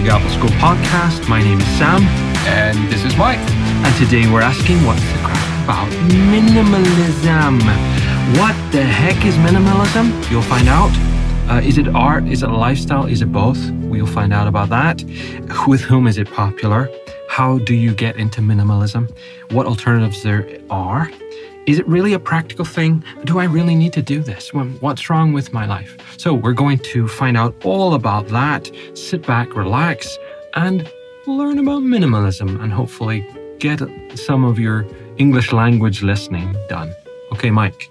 the Apple School podcast. My name is Sam. And this is Mike. And today we're asking what's the crap about minimalism. What the heck is minimalism? You'll find out. Is it art? Is it a lifestyle? Is it both? We'll find out about that. With whom is it popular? How do you get into minimalism? What alternatives there are? Is it really a practical thing? Do I really need to do this? What's wrong with my life? So we're going to find out all about that. Sit back, relax, and learn about minimalism and hopefully get some of your English language listening done. Okay, Mike.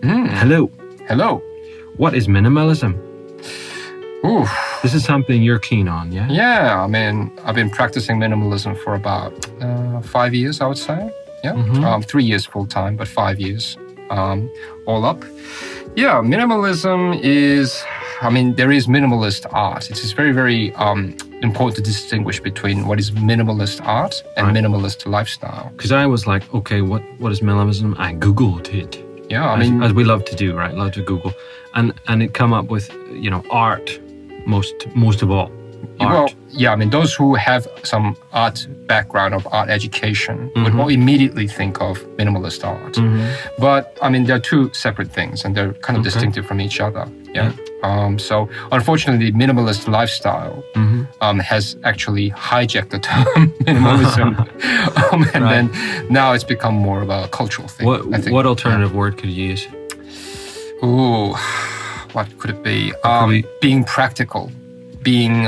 Hello. Hello. What is minimalism? Ooh. This is something you're keen on, yeah? Yeah, I mean, I've been practicing minimalism for about 5 years, I would say. Yeah, 3 years full-time, but 5 years all up. Yeah, minimalism is, there is minimalist art. It is very, very important to distinguish between what is minimalist art and minimalist lifestyle. Because I was like, okay, what is minimalism? I Googled it. Yeah, as we love to do, right? Love to Google. And it come up with, art most of all. Art. Well, yeah, those who have some art background of art education would all immediately think of minimalist art. But, they're two separate things and they're kind of distinctive from each other. Yeah. So, unfortunately, minimalist lifestyle has actually hijacked the term minimalism. Then now it's become more of a cultural thing. What alternative word could you use? Ooh, what could it be? Being practical. Being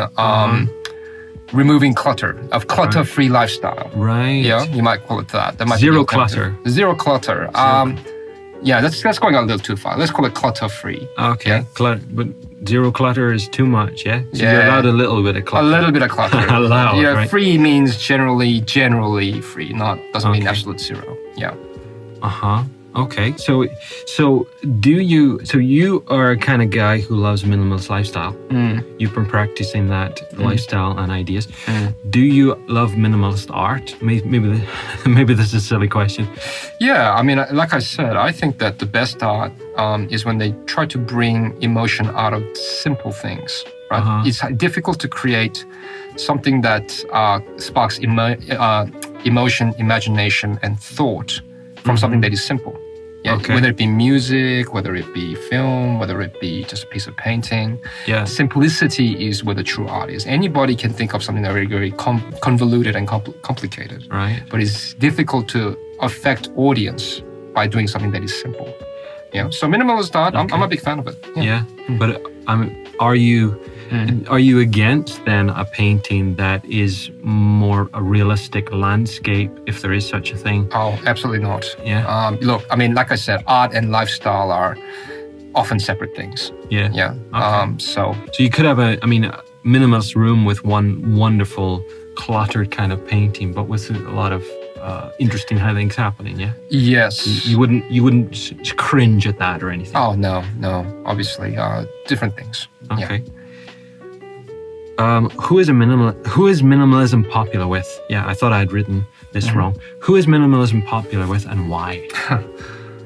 removing clutter, of clutter-free lifestyle. Right. Yeah, you might call it that. That might Zero be clutter. Zero clutter. Yeah, that's going a little too far. Let's call it clutter-free. Okay. Yeah? Clutter, but zero clutter is too much, yeah? So yeah. You're allowed a little bit of clutter. A little bit of clutter. Allowed, yeah, right? Free means generally free. Doesn't mean absolute zero. Yeah. Okay. So you are a kind of guy who loves minimalist lifestyle. You've been practicing that lifestyle and ideas. Do you love minimalist art? Maybe this is a silly question. Yeah, like I said, I think that the best art is when they try to bring emotion out of simple things. Right? It's difficult to create something that sparks emotion, imagination, and thought from something that is simple. Yeah, whether it be music, whether it be film, whether it be just a piece of painting. Yeah. Simplicity is where the true art is. Anybody can think of something that very, very convoluted and complicated. Right. But it's difficult to affect audience by doing something that is simple. Yeah. So minimalist art, I'm a big fan of it. Yeah. But are you against then a painting that is more a realistic landscape, if there is such a thing? Oh, absolutely not. Yeah. Look, like I said, art and lifestyle are often separate things. Yeah. Yeah. Okay. So you could have a minimalist room with one wonderful cluttered kind of painting, but with a lot of interesting things happening. Yeah. Yes. You wouldn't cringe at that or anything. Oh no. Obviously, different things. Okay. Yeah. Who is minimalism popular with? Yeah, I thought I had written this wrong. Who is minimalism popular with and why?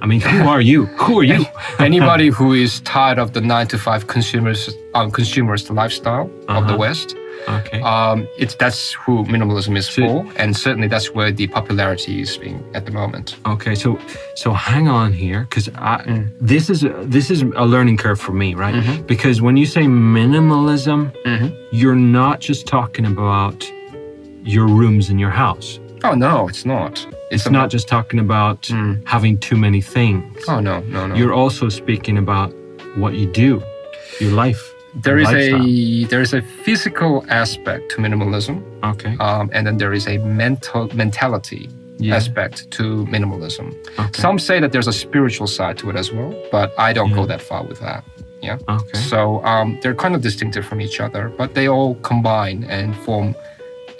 Who are you? Who are you? Anybody who is tired of the 9-to-5 consumerist lifestyle of the West. Okay. That's who minimalism is for, and certainly that's where the popularity is being at the moment. Okay, so hang on here, because this is a learning curve for me, right? Because when you say minimalism, you're not just talking about your rooms in your house. Oh no, it's not. It's not just talking about having too many things. Oh no. You're also speaking about what you do, your life. There is a physical aspect to minimalism. Okay. And then there is a mentality aspect to minimalism. Okay. Some say that there's a spiritual side to it as well, but I don't go that far with that. Yeah. Okay. So they're kind of distinctive from each other, but they all combine and form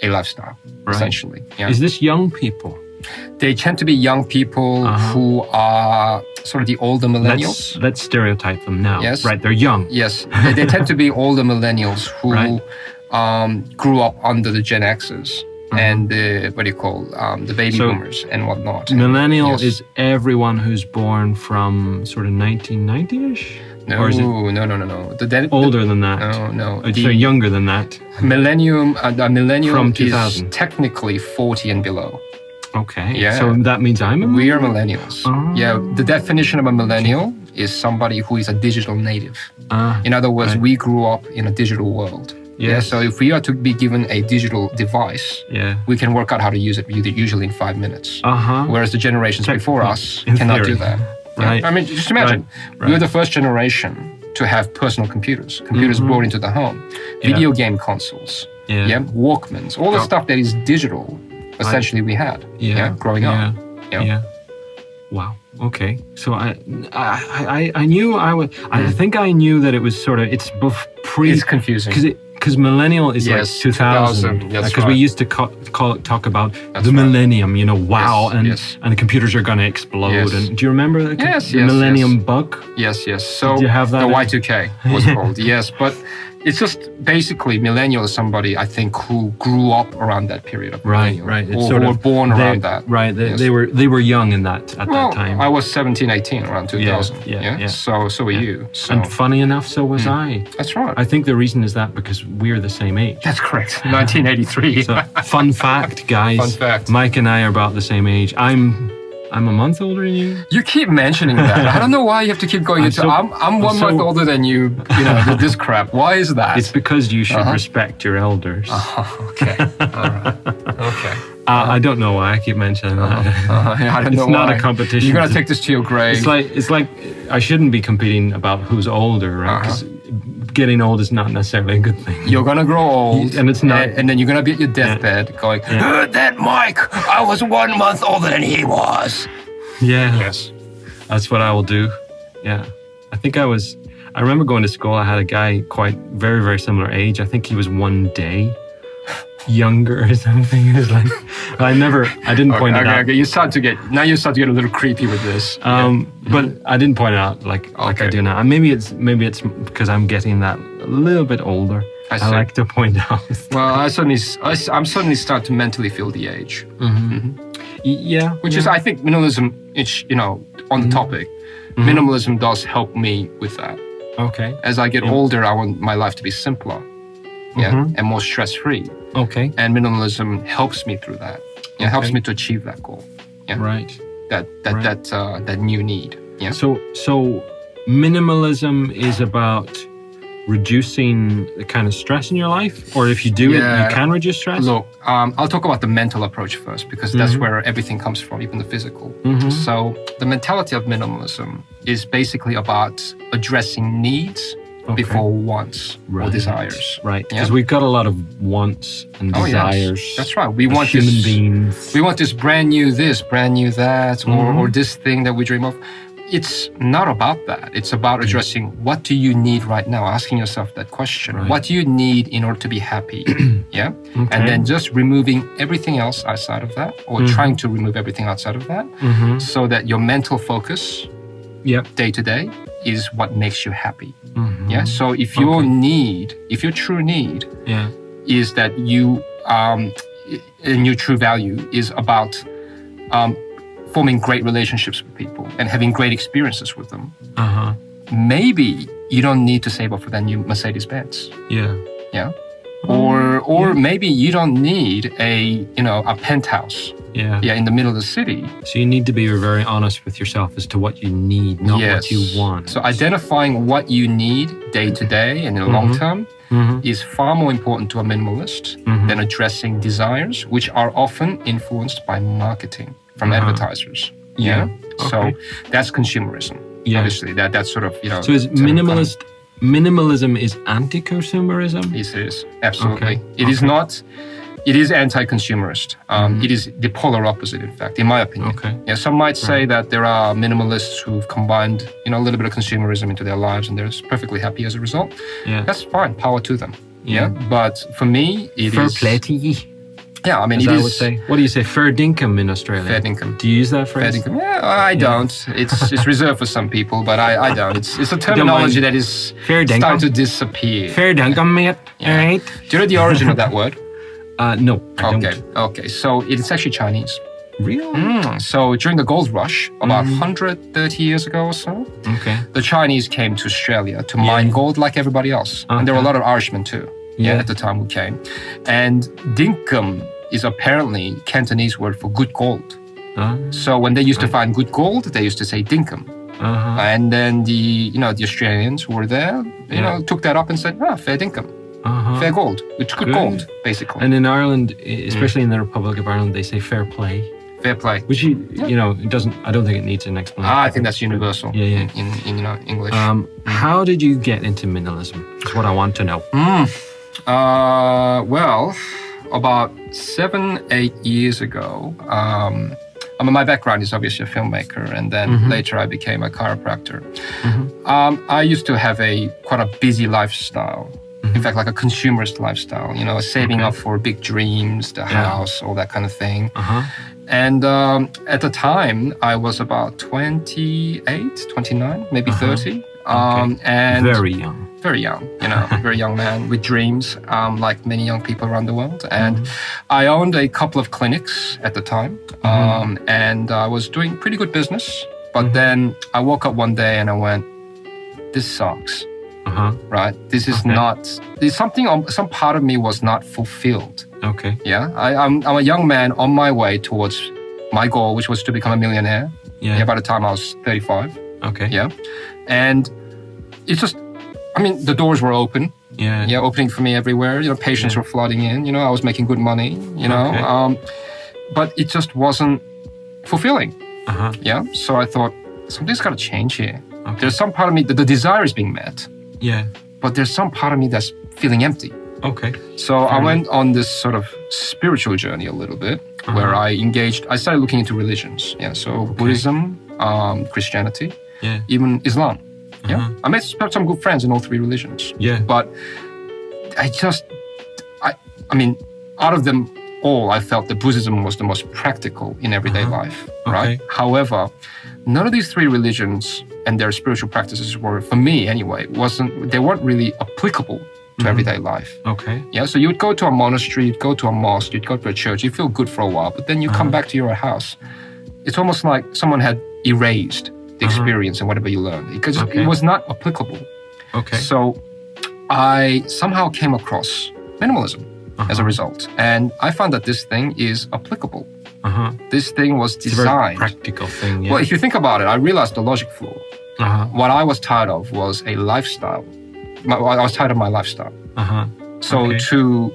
a lifestyle, essentially. Yeah. Is this young people? They tend to be young people who are sort of the older millennials. Let's stereotype them now. Yes. Right, they're young. Yes. They tend to be older millennials who grew up under the Gen Xers and the baby boomers and whatnot. Millennial is everyone who's born from sort of 1990-ish? No, Or is it no. older than that? No. So younger than that? Millennium From is 2000. technically 40 and below. Okay. Yeah. So that means I'm a We are millennials. Oh. Yeah, the definition of a millennial is somebody who is a digital native. In other words, right. we grew up in a digital world. Yes. Yeah, so if we are to be given a digital device, we can work out how to use it usually in 5 minutes. Whereas the generations before us cannot do that. Right. Yeah? I mean, just imagine, we were the first generation to have personal computers brought into the home, video game consoles, Walkmans, all the stuff that is digital. Essentially, we had growing up. Yeah. Wow. Okay. So I knew I would. I think I knew that it was sort of it's It's confusing because millennial is like 2000. Because we used to talk about the millennium. You know, wow, and the computers are going to explode. Yes. And do you remember the yes, millennium bug? Yes. So did you have that the Y2K was called. Yes, but. It's just basically millennial is somebody I think who grew up around that period of millennial, right. It's or sort who of were born around that. Right. They were young in that at that time. I was 17, 18 around 2000. Yeah. So were you. So. And funny enough, so was I. That's right. I think the reason is that because we're the same age. That's correct. 1983. So, fun fact, guys. Fun fact. Mike and I are about the same age. I'm a month older than you. You keep mentioning that. I don't know why you have to keep going into. I'm 1 month older than you. You know this crap. Why is that? It's because you should respect your elders. Okay. All right. Okay. I don't know why I keep mentioning that. I don't know it's not why. a competition. You're gonna take this to your grave. It's like I shouldn't be competing about who's older, right? Because getting old is not necessarily a good thing. You're gonna grow old, and it's not. And then you're gonna be at your deathbed, going, "That Mike, I was 1 month older than he was." Yeah. Yes. That's what I will do. Yeah. I remember going to school. I had a guy quite very, very similar age. I think he was 1 day younger or something. It was like, I didn't point it out. Okay. You start to get a little creepy with this. But I didn't point it out like I do now. And maybe it's because I'm getting that a little bit older. I like to point out. Well, I'm suddenly start to mentally feel the age. Yeah. Which is, I think, minimalism, it's, on the topic, minimalism does help me with that. Okay. As I get older, I want my life to be simpler, and more stress-free. Okay. And minimalism helps me through that. It helps me to achieve that goal. Yeah. Right. That new need. Yeah. So minimalism is about reducing the kind of stress in your life, or if you do it, you can reduce stress? Look, I'll talk about the mental approach first, because that's where everything comes from, even the physical. So the mentality of minimalism is basically about addressing needs before wants or desires. Right, because we've got a lot of wants and desires. Yes. That's right. We want human beings. We want this brand new this, brand new that, or this thing that we dream of. It's not about that. It's about addressing what do you need right now, asking yourself that question. Right. What do you need in order to be happy? Yeah? Okay. And then just removing everything else outside of that, or trying to remove everything outside of that, so that your mental focus day to day is what makes you happy. Yeah? So if your true need is that you, and your true value is about forming great relationships with people and having great experiences with them. Maybe you don't need to save up for that new Mercedes-Benz. Yeah. Or maybe you don't need a penthouse. In the middle of the city. So you need to be very honest with yourself as to what you need, not what you want. So identifying what you need day to day and in the long term is far more important to a minimalist than addressing desires, which are often influenced by marketing from advertisers. So that's consumerism. Obviously, that's sort of So is minimalism is anti-consumerism? Yes, it is absolutely. It is not. It is anti-consumerist. It is the polar opposite, in fact, in my opinion. Yeah, some might say that there are minimalists who've combined, a little bit of consumerism into their lives, and they're perfectly happy as a result. That's fine. Power to them. But for me, it Fair is. play to ye. Yeah, I mean, as it I is. Would say. What do you say? Fair dinkum in Australia. Fair dinkum. Do you use that phrase? Fair dinkum. Yeah, I don't. It's reserved for some people, but I don't. It's a terminology that is starting to disappear. Fair dinkum, mate. All right. Do you know the origin of that word? No. I don't. Okay. So it's actually Chinese. Really? So during the gold rush, about 130 years ago or so, the Chinese came to Australia to mine gold like everybody else. And there were a lot of Irishmen too at the time who came. And dinkum is apparently Cantonese word for good gold. So when they used to find good gold, they used to say dinkum. And then the Australians who were there, took that up and said, fair dinkum. Fair gold. It's good gold, basically. And in Ireland, especially in the Republic of Ireland, they say fair play. Fair play. Which, it doesn't, I don't think it needs an explanation. I think that's universal in English. How did you get into minimalism? That's what I want to know. Well, about 7-8 years ago, my background is obviously a filmmaker, and then later I became a chiropractor. I used to have quite a busy lifestyle. In fact, like a consumerist lifestyle, saving up for big dreams, the house, all that kind of thing. And at the time, I was about 28, 29, maybe 30. And very young. Very young, very young man with dreams, like many young people around the world. And I owned a couple of clinics at the time, and I was doing pretty good business. But then I woke up one day and I went, this sucks. Right? This is not, some part of me was not fulfilled. Okay. Yeah. I'm a young man on my way towards my goal, which was to become a millionaire. Yeah. By the time I was 35. Okay. Yeah. And it's just, the doors were open. Yeah. Yeah. Opening for me everywhere. Patients were flooding in. I was making good money, but it just wasn't fulfilling. Yeah. So I thought, something's got to change here. Okay. There's some part of me that the desire is being met. Yeah. But there's some part of me that's feeling empty. Okay. So I went on this sort of spiritual journey a little bit where I started looking into religions. Yeah. So Buddhism, Christianity, even Islam. Yeah. I made some good friends in all three religions. Yeah. But out of them all, I felt that Buddhism was the most practical in everyday life. Right. However, none of these three religions and their spiritual practices were, for me anyway, they weren't really applicable to everyday life. Okay. Yeah, so you would go to a monastery, you'd go to a mosque, you'd go to a church, you feel good for a while, but then you come back to your house. It's almost like someone had erased the experience and whatever you learned because it was not applicable. Okay. So I somehow came across minimalism as a result. And I found that this thing is applicable. This thing was designed. It's a very practical thing. Yeah. Well, if you think about it, I realized the logic flaw. What I was tired of was a lifestyle. I was tired of my lifestyle. So to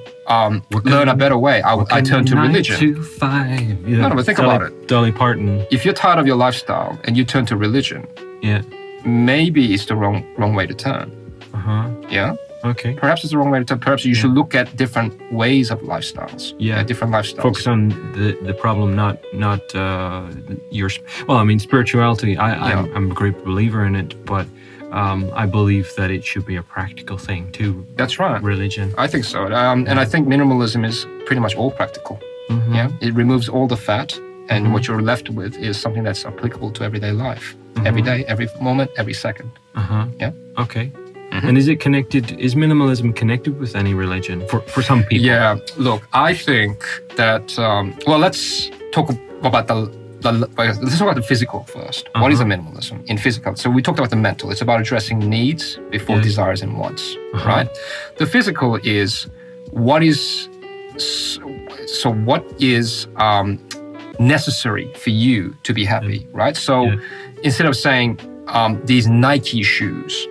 learn a better way, I turned to religion. 9 to 5. No, but think about it. Dolly Parton. If you're tired of your lifestyle and you turn to religion, maybe it's the wrong way to turn. Yeah. Okay. Perhaps it's the wrong way to turn. Perhaps you should look at different ways of lifestyles. Yeah, different lifestyles. Focus on the problem, not your. Well, spirituality. I'm a great believer in it, but I believe that it should be a practical thing too. That's right. Religion. I think so, and I think minimalism is pretty much all practical. Yeah, it removes all the fat, and what you're left with is something that's applicable to everyday life, every day, every moment, every second. Yeah. Okay. And is minimalism connected with any religion for some people? Yeah, look, I think that, let's talk about the physical first. What is a minimalism in physical? So we talked about the mental. It's about addressing needs before desires and wants, right? The physical is what is necessary for you to be happy, right? So instead of saying these Nike shoes,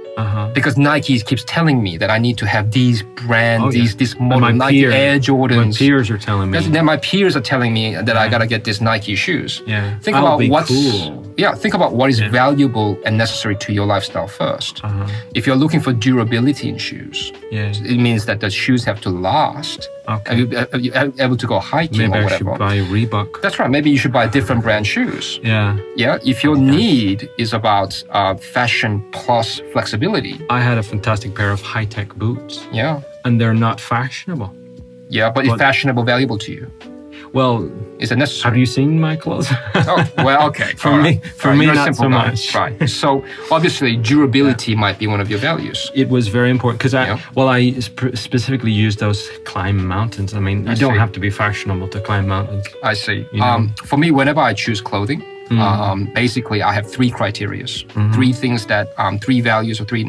because Nike keeps telling me that I need to have these brand, this model Nike Air Jordans. My peers are telling me. Then my peers are telling me that I gotta get this Nike shoes. Yeah. Think about what is valuable and necessary to your lifestyle first. If you're looking for durability in shoes, it means that the shoes have to last. Okay. Are you able to go hiking Maybe or whatever? I should buy Reebok. That's right. Maybe you should buy different brand shoes. Yeah. Yeah. If your need is about fashion plus flexibility. I had a fantastic pair of high-tech boots. Yeah. And they're not fashionable. Yeah, but is fashionable valuable to you? Well, Is it necessary? have you seen my clothes? Oh, well, okay. For me, You're a not simple so guy. much. Right. So obviously, durability might be one of your values. It was very important because Yeah. I specifically used those climb mountains. I mean, you don't see. have to be fashionable to climb mountains. I see. You know? For me, whenever I choose clothing, basically I have three criteria, three things that, three values or three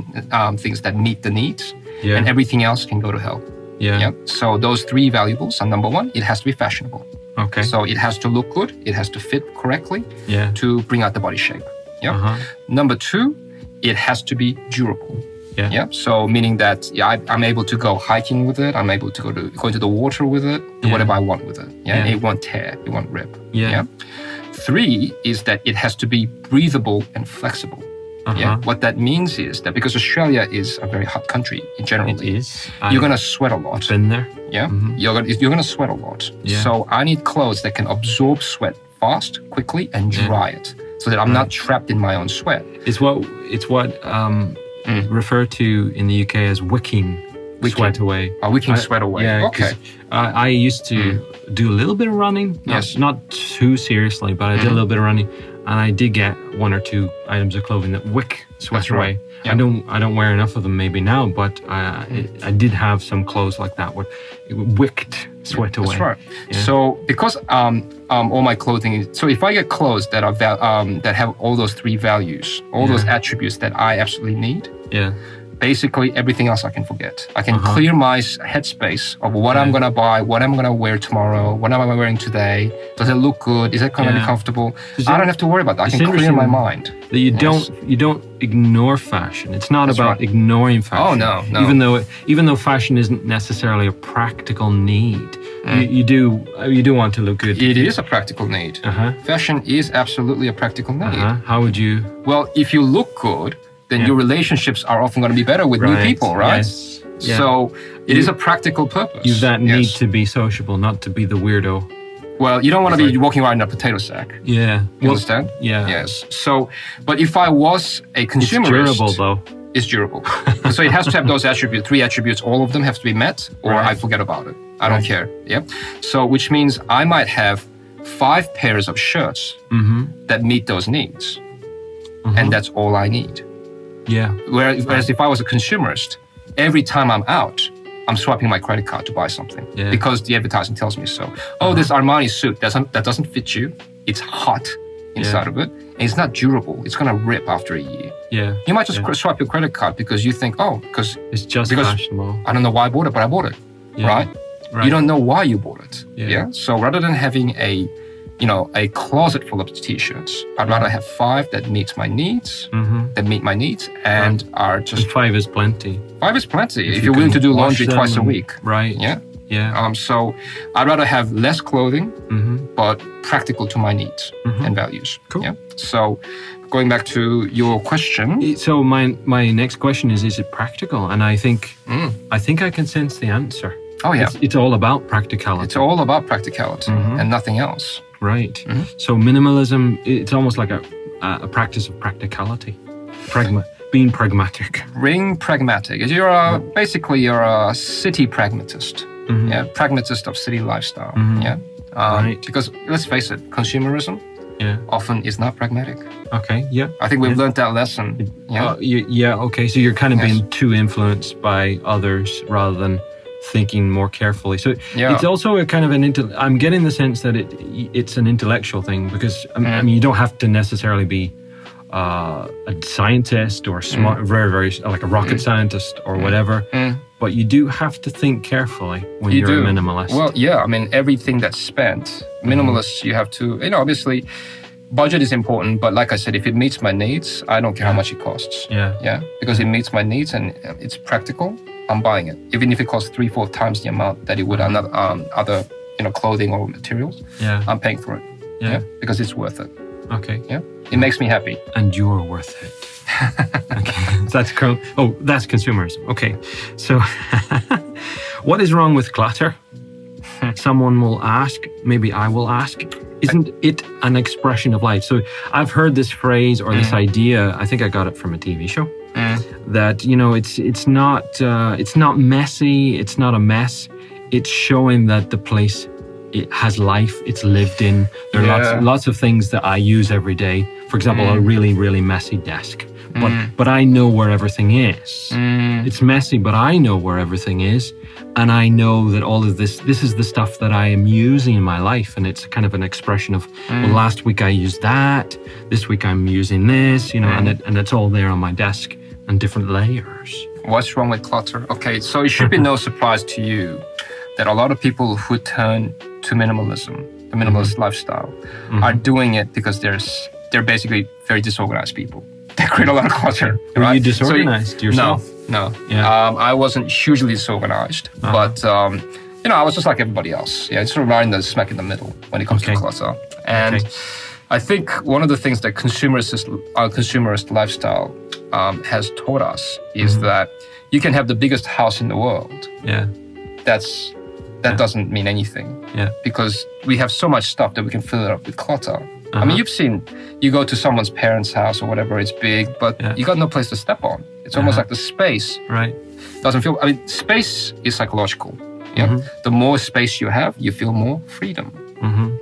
things that meet the needs, Yeah. and everything else can go to hell. Yeah. So those three valuables are: number one, it has to be fashionable. Okay. So it has to look good, it has to fit correctly Yeah. to bring out the body shape. Yeah. Uh-huh. Number two, it has to be durable. Yeah. Yeah. So meaning that I'm able to go hiking with it. I'm able to go into the water with it. Do Yeah. whatever I want with it. Yeah. Yeah. And it won't tear. It won't rip. Yeah. Three is that it has to be breathable and flexible. Uh-huh. Yeah. What that means is that because Australia is a very hot country in general, It is. you're gonna sweat a lot. been there. Yeah. You're gonna sweat a lot. Yeah. So I need clothes that can absorb sweat fast, quickly, and dry it, so that I'm not trapped in my own sweat. It's what referred to in the UK as wicking sweat away. We can sweat away. Yeah. Okay. 'cause I used to do a little bit of running. Yes. Not too seriously, but I did a little bit of running, and I did get one or two items of clothing that wick sweat That's right. away. Yeah. I don't wear enough of them maybe now, but I did have some clothes like that where it wicked sweat away. That's right. Yeah. So because all my clothing, so if I get clothes that are that have all those three values, all those attributes that I absolutely need, Yeah. basically everything else I can forget. I can clear my headspace of what I'm gonna buy, what I'm gonna wear tomorrow, what am I wearing today? Does it look good? Is it gonna be comfortable? I don't have to worry about that. I can clear my mind. That you don't ignore fashion. It's not about right. ignoring fashion. Oh, no. Even though fashion isn't necessarily a practical need, you do want to look good. It is a practical need. Uh-huh. Fashion is absolutely a practical need. How would you? Well, if you look good, then your relationships are often going to be better with new people, right? Yes. Yeah. So it is a practical purpose. You that need to be sociable, not to be the weirdo. Well, you don't want to be walking around in a potato sack. Yeah. You understand? Yeah. Yes. So, but if I was a consumerist, It's durable though. It's durable. So it has to have those attributes, three attributes. All of them have to be met, or I forget about it. I don't care. Yeah. So, which means I might have 5 pairs of shirts that meet those needs, and that's all I need. Yeah. Whereas if I was a consumerist, every time I'm out, I'm swiping my credit card to buy something because the advertising tells me so. Oh, this Armani suit that doesn't fit you. It's hot inside of it, and it's not durable. It's gonna rip after a year. Yeah. You might just swipe your credit card because you think, because it's just fashionable. I don't know why I bought it, but I bought it, right? You don't know why you bought it. Yeah. So rather than having a closet full of t-shirts, I'd rather have 5 that meets my needs, and are just... And 5 is plenty. 5 is plenty if you're willing to do laundry twice a week. Right. Yeah. Yeah. So I'd rather have less clothing, but practical to my needs and values. Cool. Yeah. So going back to your question. So my next question is it practical? And I think I can sense the answer. Oh, yeah. It's all about practicality. It's all about practicality and nothing else. Right. So minimalism, it's almost like a practice of practicality. Being pragmatic. Being pragmatic. You're basically a city pragmatist. Yeah, pragmatist of city lifestyle. Yeah. Right. Because let's face it, consumerism often is not pragmatic. Okay, yeah. I think we've learned that lesson. Yeah. Okay. So you're kind of being too influenced by others rather than thinking more carefully. So it's also a kind of I'm getting the sense that it's an intellectual thing because I mean you don't have to necessarily be a scientist or smart, very, very like a rocket scientist or whatever, but you do have to think carefully when you're a minimalist. Well, yeah, I mean, everything that's spent, minimalists, you have to, obviously, budget is important, but like I said, if it meets my needs, I don't care how much it costs. Yeah, because it meets my needs and it's practical, I'm buying it. Even if it costs 3-4 times the amount that it would on other clothing or materials, I'm paying for it. Yeah, because it's worth it. Okay. Yeah. It makes me happy. And you're worth it. Okay. That's consumerism. Okay. So what is wrong with clutter? Someone will ask, maybe I will ask, isn't it an expression of life? So I've heard this phrase or this idea, I think I got it from a TV show, that, it's not messy, it's not a mess. It's showing that the place it has life, it's lived in. There are lots of things that I use every day. For example, a really, really messy desk. But I know where everything is. It's messy, but I know where everything is. And I know that all of this is the stuff that I am using in my life. And it's kind of an expression of, well, last week I used that. This week I'm using this, and it's all there on my desk and different layers. What's wrong with clutter? Okay, so it should be no surprise to you that a lot of people who turn to minimalism, the minimalist lifestyle, are doing it because they're basically very disorganized people. They create a lot of clutter. Were you disorganized yourself? No. Yeah. I wasn't hugely disorganized, but I was just like everybody else. Yeah, it's sort of right in the smack in the middle when it comes to clutter. And I think one of the things that consumerist lifestyle has taught us is that you can have the biggest house in the world. Yeah. That doesn't mean anything. Yeah. Because we have so much stuff that we can fill it up with clutter. I mean, you go to someone's parents' house or whatever, it's big, but you got no place to step on. It's almost like the space doesn't feel, space is psychological. Yeah. The more space you have, you feel more freedom.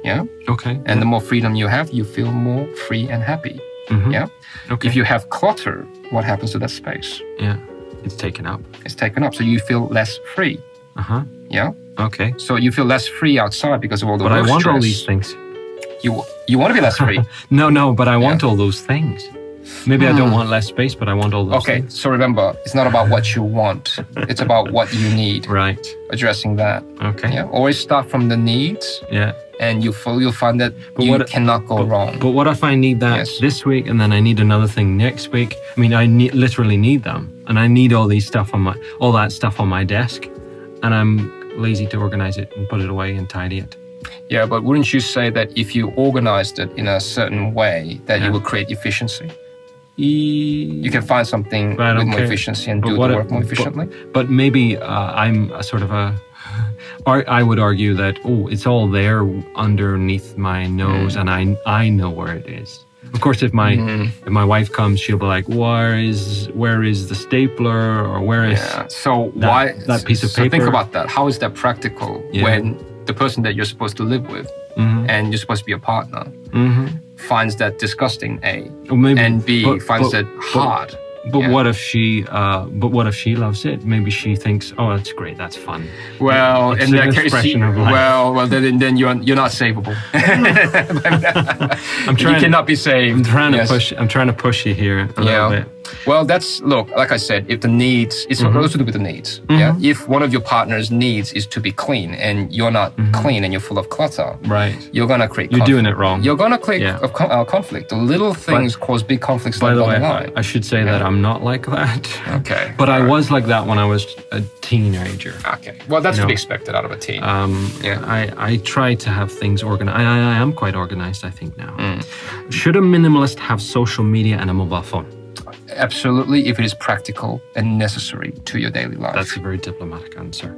Yeah. Okay. And the more freedom you have, you feel more free and happy. Yeah. Okay. If you have clutter, what happens to that space? Yeah. It's taken up. It's taken up. So you feel less free. Yeah. Okay. So you feel less free outside because of all the work stress. But I want stress. all these things. You want to be less free? No, but I want all those things. Maybe I don't want less space, but I want all those things. Okay, so remember, it's not about what you want. It's about what you need. Right. Addressing that. Okay. Yeah. Always start from the needs. Yeah. And you'll find that you cannot go wrong. But what if I need that this week and then I need another thing next week? I mean, I literally need them. And I need all that stuff on my desk. And I'm lazy to organize it and put it away and tidy it. Yeah, but wouldn't you say that if you organized it in a certain way, that you would create efficiency? You can find something with more efficiency and do the work more efficiently? But maybe I'm a sort of I would argue that, it's all there underneath my nose and I know where it is. Of course, if my wife comes, she'll be like, where is the stapler or where is that piece of paper? So think about that. How is that practical when the person that you're supposed to live with and you're supposed to be a partner finds that disgusting, A, and B, finds that hard. But what if she loves it? Maybe she thinks, that's great, that's fun. Well, in that case, then you're not savable. You cannot be saved. I'm trying to push you here a little bit. Well, like I said, if the needs, it's also to do with the needs. Yeah. If one of your partner's needs is to be clean and you're not clean and you're full of clutter, you're gonna create. You're doing it wrong. You're gonna create conflict. The little things cause big conflicts. By the way, I should say that I'm not like that. Okay. But I was like that when I was a teenager. Okay. Well, that's to be expected out of a teen. I try to have things organized. I am quite organized, I think, now. Should a minimalist have social media and a mobile phone? Absolutely, if it is practical and necessary to your daily life. That's a very diplomatic answer.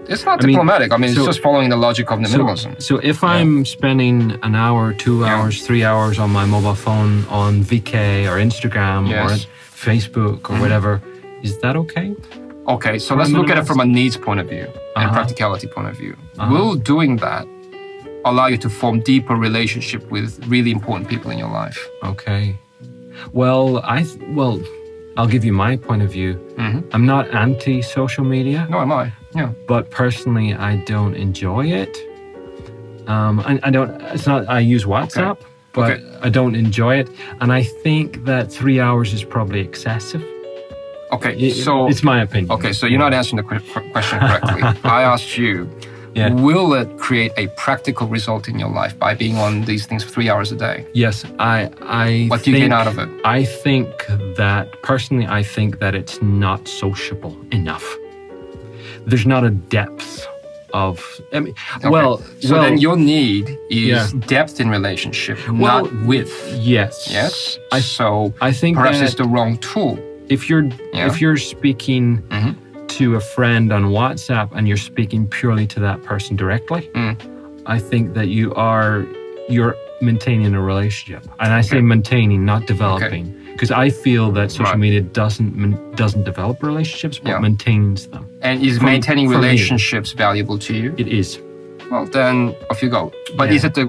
It's not diplomatic. It's just following the logic of minimalism. So if I'm spending an hour, 2 hours, 3 hours on my mobile phone on VK or Instagram or Facebook or whatever, is that okay? Okay, so let's look at it from a needs point of view and practicality point of view. Will doing that allow you to form deeper relationship with really important people in your life? Okay. Well, I'll give you my point of view. I'm not anti-social media. No, am I? Yeah. But personally, I don't enjoy it. I don't. It's not. I use WhatsApp, but I don't enjoy it. And I think that 3 hours is probably excessive. Okay, so it's my opinion. Okay, so you're not answering the question correctly. I asked you. Yeah. Will it create a practical result in your life by being on these things for 3 hours a day? Yes, What do you gain out of it? I think that it's not sociable enough. There's not a depth of. Then your need is depth in relationship, not width. Yes. Yes. I think perhaps it's the wrong tool. If you're speaking. To a friend on WhatsApp and you're speaking purely to that person directly, I think that you're maintaining a relationship. And I say maintaining, not developing, because I feel that social media doesn't develop relationships, but maintains them. And is maintaining relationships valuable to you? It is. well, then off you go. But is it the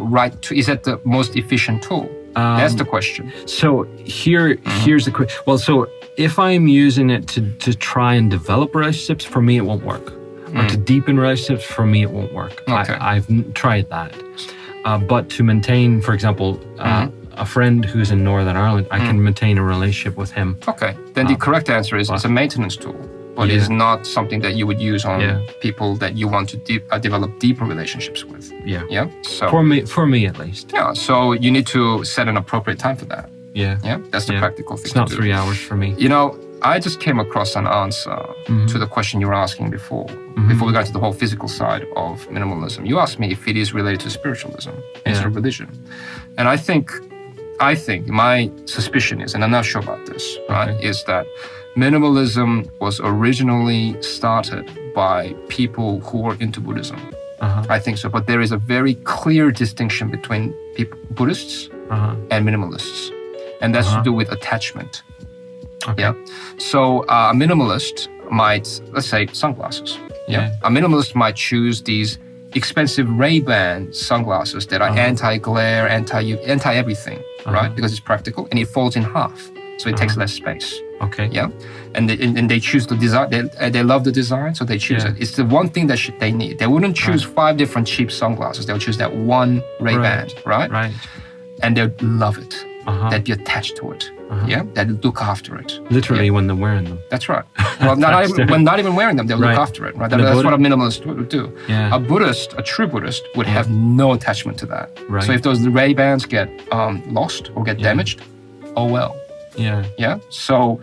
is it the most efficient tool? That's the question. So here's the question. Well, so if I'm using it to try and develop relationships, for me, it won't work. Or to deepen relationships, for me, it won't work. Okay. I've tried that. But to maintain, for example, a friend who's in Northern Ireland, I can maintain a relationship with him. Okay. Then the correct answer is it's a maintenance tool, but it's not something that you would use on people that you want to develop deeper relationships with. Yeah. Yeah. So for me at least. Yeah. So you need to set an appropriate time for that. Yeah. Yeah. That's the practical thing. It's not to do. 3 hours for me. You know, I just came across an answer to the question you were asking before we got to the whole physical side of minimalism. You asked me if it is related to spiritualism instead of religion. And I think my suspicion is, and I'm not sure about this, right, is that minimalism was originally started by people who were into Buddhism. I think so. But there is a very clear distinction between Buddhists and minimalists. And that's to do with attachment. Okay. Yeah. So a minimalist might, let's say, sunglasses. Yeah. A minimalist might choose these expensive Ray-Ban sunglasses that are anti-glare, anti-everything, right? Because it's practical and it folds in half, so it takes less space. Okay. Yeah. And they choose the design. They love the design, so they choose it. It's the one thing that they need. They wouldn't choose 5 different cheap sunglasses. They'll choose that one Ray-Ban, right? Right. And they'll love it. They'd be attached to it. Yeah, they'd look after it. Literally when they're wearing them. That's right. Well, not even wearing them, they'll look after it. Right. That's what a minimalist would do. Yeah. A true Buddhist, would have no attachment to that. Right. So if those Ray-Bans get lost or get damaged, oh well. Yeah. Yeah. So,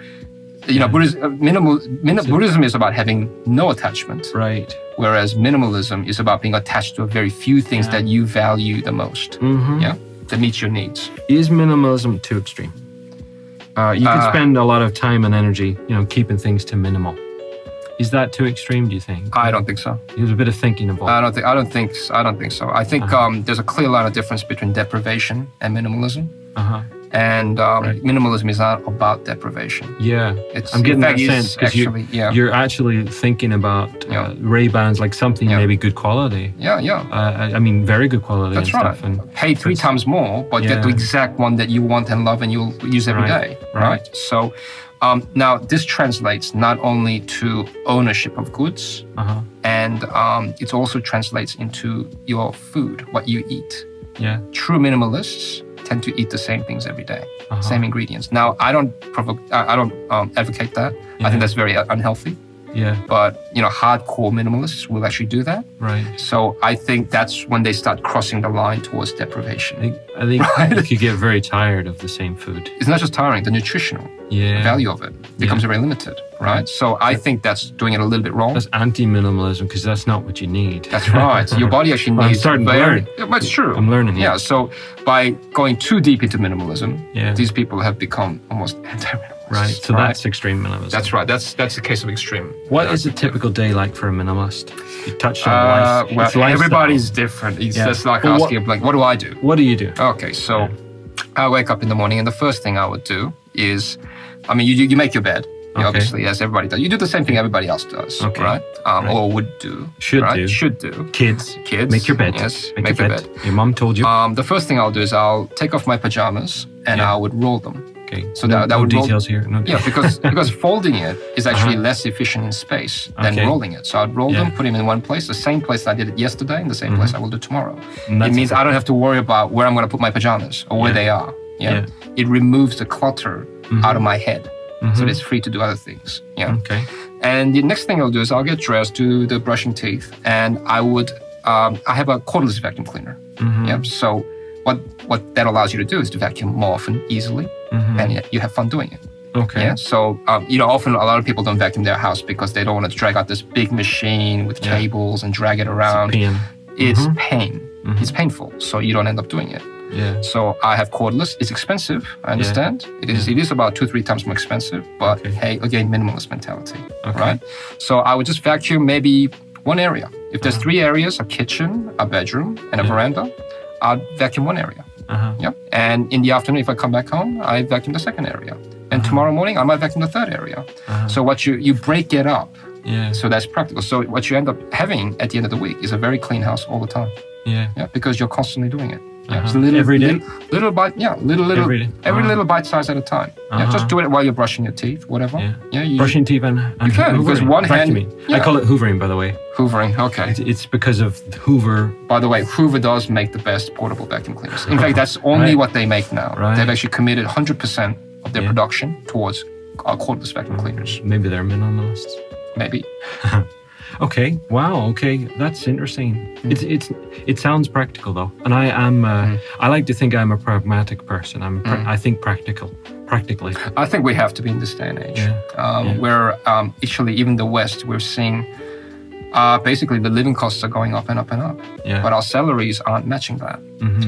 you know, Buddhism is about having no attachment. Right. Whereas minimalism is about being attached to a very few things that you value the most. Yeah. That meets your needs. Is minimalism too extreme? You can spend a lot of time and energy, keeping things to minimal. Is that too extreme, do you think? I don't think so. There's a bit of thinking involved. I don't think so. I think there's a clear line of difference between deprivation and minimalism. And minimalism is not about deprivation. Yeah, I'm getting that sense because you're actually thinking about Ray-Bans like something maybe good quality. I mean, very good quality. That's and right. Stuff and pay 3 times more, but get the exact one that you want and love and you'll use every day. Right. So now this translates not only to ownership of goods, and it also translates into your food, what you eat. Yeah. True minimalists tend to eat the same things every day, same ingredients. Now, I don't advocate that. I think that's very unhealthy. Yeah. But, hardcore minimalists will actually do that. Right. So I think that's when they start crossing the line towards deprivation. I think you could get very tired of the same food. It's not just tiring, the nutritional value of it becomes very limited, right? So I think that's doing it a little bit wrong. That's anti-minimalism because that's not what you need. That's right. Your body actually needs... I'm starting to learn. But it's true. I'm learning. Yeah, so by going too deep into minimalism, these people have become almost anti-minimalist. Right, so that's extreme minimalism. That's right, that's the case of extreme. What is a typical day like for a minimalist? You touched on life. Well, everybody's different. It's just like asking, what do I do? What do you do? Okay, so I wake up in the morning and the first thing I would do is, you make your bed. Obviously, as everybody does. You do the same thing everybody else does, right? Or would do. Should do. Kids. Make your bed. Yes, make your bed. Your mom told you. The first thing I'll do is I'll take off my pajamas and I would roll them. Okay. So that would details roll, here. No because folding it is actually less efficient in space than rolling it. So I'd roll them, put them in one place, the same place I did it yesterday, and the same place I will do tomorrow. It means I don't have to worry about where I'm going to put my pajamas or where they are. It removes the clutter out of my head. So it's free to do other things. Okay. And the next thing I'll do is I'll get dressed, do the brushing teeth, and I would I have a cordless vacuum cleaner. So what that allows you to do is to vacuum more often, easily, and yet you have fun doing it. Okay. Yeah. So often a lot of people don't vacuum their house because they don't want to drag out this big machine with cables and drag it around. It's pain. It's painful. So you don't end up doing it. Yeah. So I have cordless. It's expensive. I understand. It is about 2-3 times more expensive. But hey, again, minimalist mentality. Right. So I would just vacuum maybe one area. If there's 3 areas, a kitchen, a bedroom, and a veranda, I'd vacuum one area. And in the afternoon, if I come back home, I vacuum the second area. And tomorrow morning, I might vacuum the third area. So what you break it up Yeah. So that's practical. So what you end up having at the end of the week is a very clean house all the time. Yeah. Yeah, because you're constantly doing it. Yeah, Uh-huh. Every day? Little bite. Yeah, little. Every day. Every little bite size at a time. Yeah, just do it while you're brushing your teeth, whatever. Yeah. You Brushing teeth and you can, hoovering. because one hand. Vacuuming. Yeah. I call it hoovering, by the way. Hoovering. Okay. It's because of Hoover. By the way, Hoover does make the best portable vacuum cleaners. In fact, that's only what they make now. Right. They've actually committed 100% of their production towards cordless vacuum cleaners. Maybe they're minimalists. Maybe. Okay. Wow. Okay. That's interesting. It sounds practical though, and I am. I like to think I'm a pragmatic person. I think practically. I think we have to be in this day and age. Where actually even the West, we're seeing basically the living costs are going up and up and up. Yeah. But our salaries aren't matching that.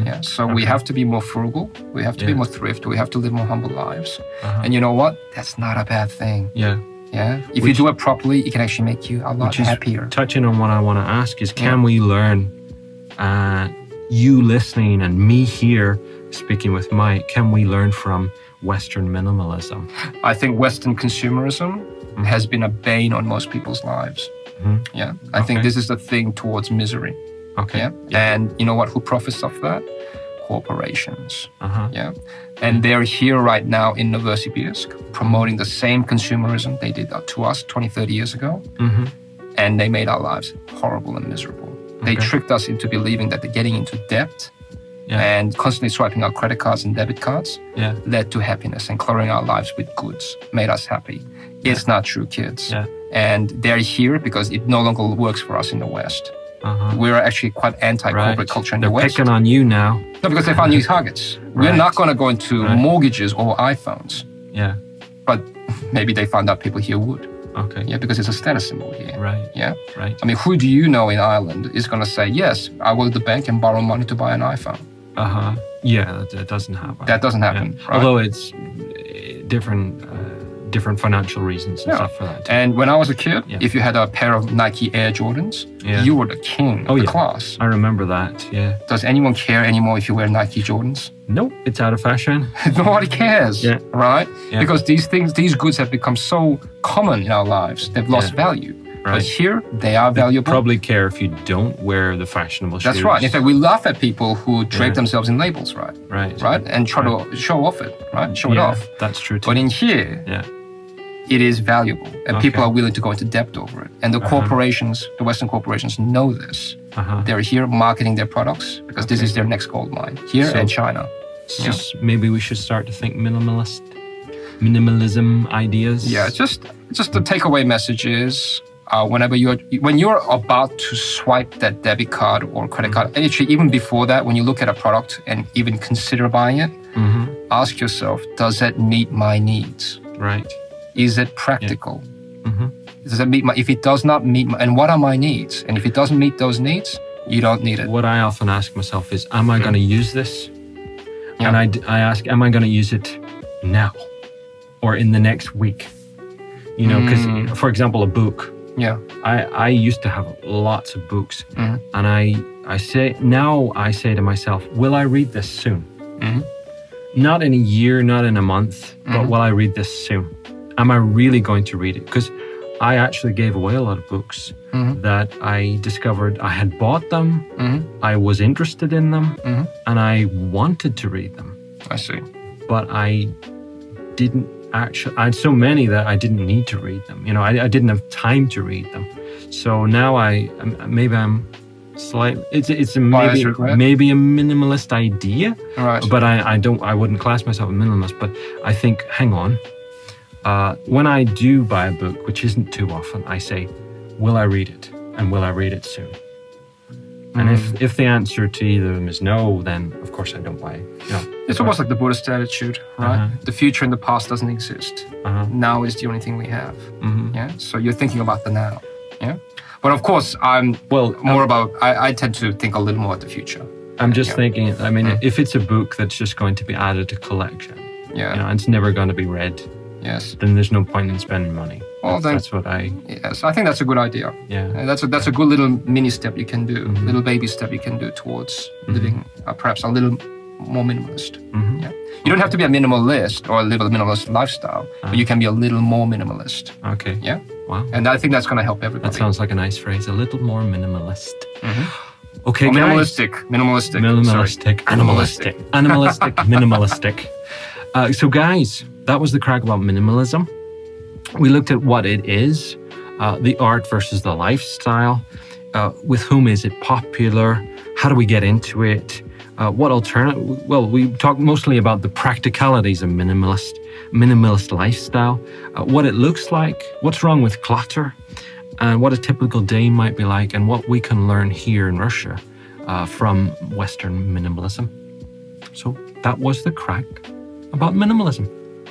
Yeah. So we have to be more frugal. We have to be more thrift. We have to live more humble lives. And you know what? That's not a bad thing. Yeah. Yeah. If you do it properly, it can actually make you a lot happier. Touching on what I want to ask is, can we learn, you listening and me here speaking with Mike, can we learn from Western minimalism? I think Western consumerism has been a bane on most people's lives. Yeah. I think this is the thing towards misery. Okay. Yeah. And you know what? Who profits off that? Corporations. Yeah. And they're here right now in Novosibirsk promoting the same consumerism they did to us 20, 30 years ago. And they made our lives horrible and miserable. They tricked us into believing that they're getting into debt and constantly swiping our credit cards and debit cards led to happiness, and cluttering our lives with goods made us happy. It's not true, kids. And they're here because it no longer works for us in the West. We're actually quite anti-corporate culture in the West. They're picking on you now. No, because they found new targets. We're not going to go into mortgages or iPhones. Yeah. But maybe they found out people here would. Okay. Yeah, because it's a status symbol here. Right. Yeah. Right. I mean, who do you know in Ireland is going to say, yes, I will go to the bank and borrow money to buy an iPhone? Yeah, that doesn't happen. That doesn't happen. Yeah. Right? Although it's different financial reasons and stuff for that too. And when I was a kid, if you had a pair of Nike Air Jordans, you were the king of the class. I remember that, yeah. Does anyone care anymore if you wear Nike Jordans? Nope, it's out of fashion. Nobody cares, right? Yeah. Because these goods have become so common in our lives, they've lost value. Right. But here, they are valuable. Probably care if you don't wear the fashionable shoes. That's right. In fact, we laugh at people who drape themselves in labels, right? Right. And try to show off it, right? Show it off. That's true too. But in here, it is valuable, and people are willing to go into debt over it. And the corporations, the Western corporations, know this. They're here marketing their products because this is their next gold mine, here and China. So maybe we should start to think minimalism ideas. Yeah, just the takeaway message is, when you're about to swipe that debit card or credit card, actually even before that, when you look at a product and even consider buying it, ask yourself, does that meet my needs? Right. Is it practical? Does it meet if it does not meet and what are my needs? And if it doesn't meet those needs, you don't need it. What I often ask myself is, am I going to use this? And I ask, am I going to use it now or in the next week? You know, because for example, a book. Yeah. I used to have lots of books, and I say to myself, will I read this soon? Not in a year, not in a month, but will I read this soon? Am I really going to read it? Because I actually gave away a lot of books that I discovered I had bought them, I was interested in them, and I wanted to read them. I see. But I didn't actually, I had so many that I didn't need to read them. You know, I didn't have time to read them. So now I'm slightly, it's maybe a minimalist idea, right. But I wouldn't class myself a minimalist, but I think, hang on, when I do buy a book, which isn't too often, I say, will I read it? And will I read it soon? And if the answer to either of them is no, then of course I don't buy it. You know, it's almost like the Buddhist attitude, right? The future and the past doesn't exist. Now is the only thing we have. Yeah. So you're thinking about the now. Yeah. But of course, I tend to think a little more about the future. I'm just thinking, I mean, if it's a book that's just going to be added to collection, you know, and it's never going to be read, then there's no point in spending money. Well, that's what I... Yes, I think that's a good idea. Yeah. And that's a good little mini step you can do, little baby step you can do towards living perhaps a little more minimalist. Yeah. You don't have to be a minimalist or live a minimalist lifestyle, but you can be a little more minimalist. Okay. Yeah. Wow. And I think that's going to help everybody. That sounds like a nice phrase. A little more minimalist. Okay, or guys. Minimalistic. Minimalistic. So, guys, that was the Craic about minimalism. We looked at what it is, the art versus the lifestyle. With whom is it popular? How do we get into it? What alternative? Well, we talked mostly about the practicalities of minimalist lifestyle, what it looks like, what's wrong with clutter, and what a typical day might be like, and what we can learn here in Russia from Western minimalism. So that was the Craic about minimalism.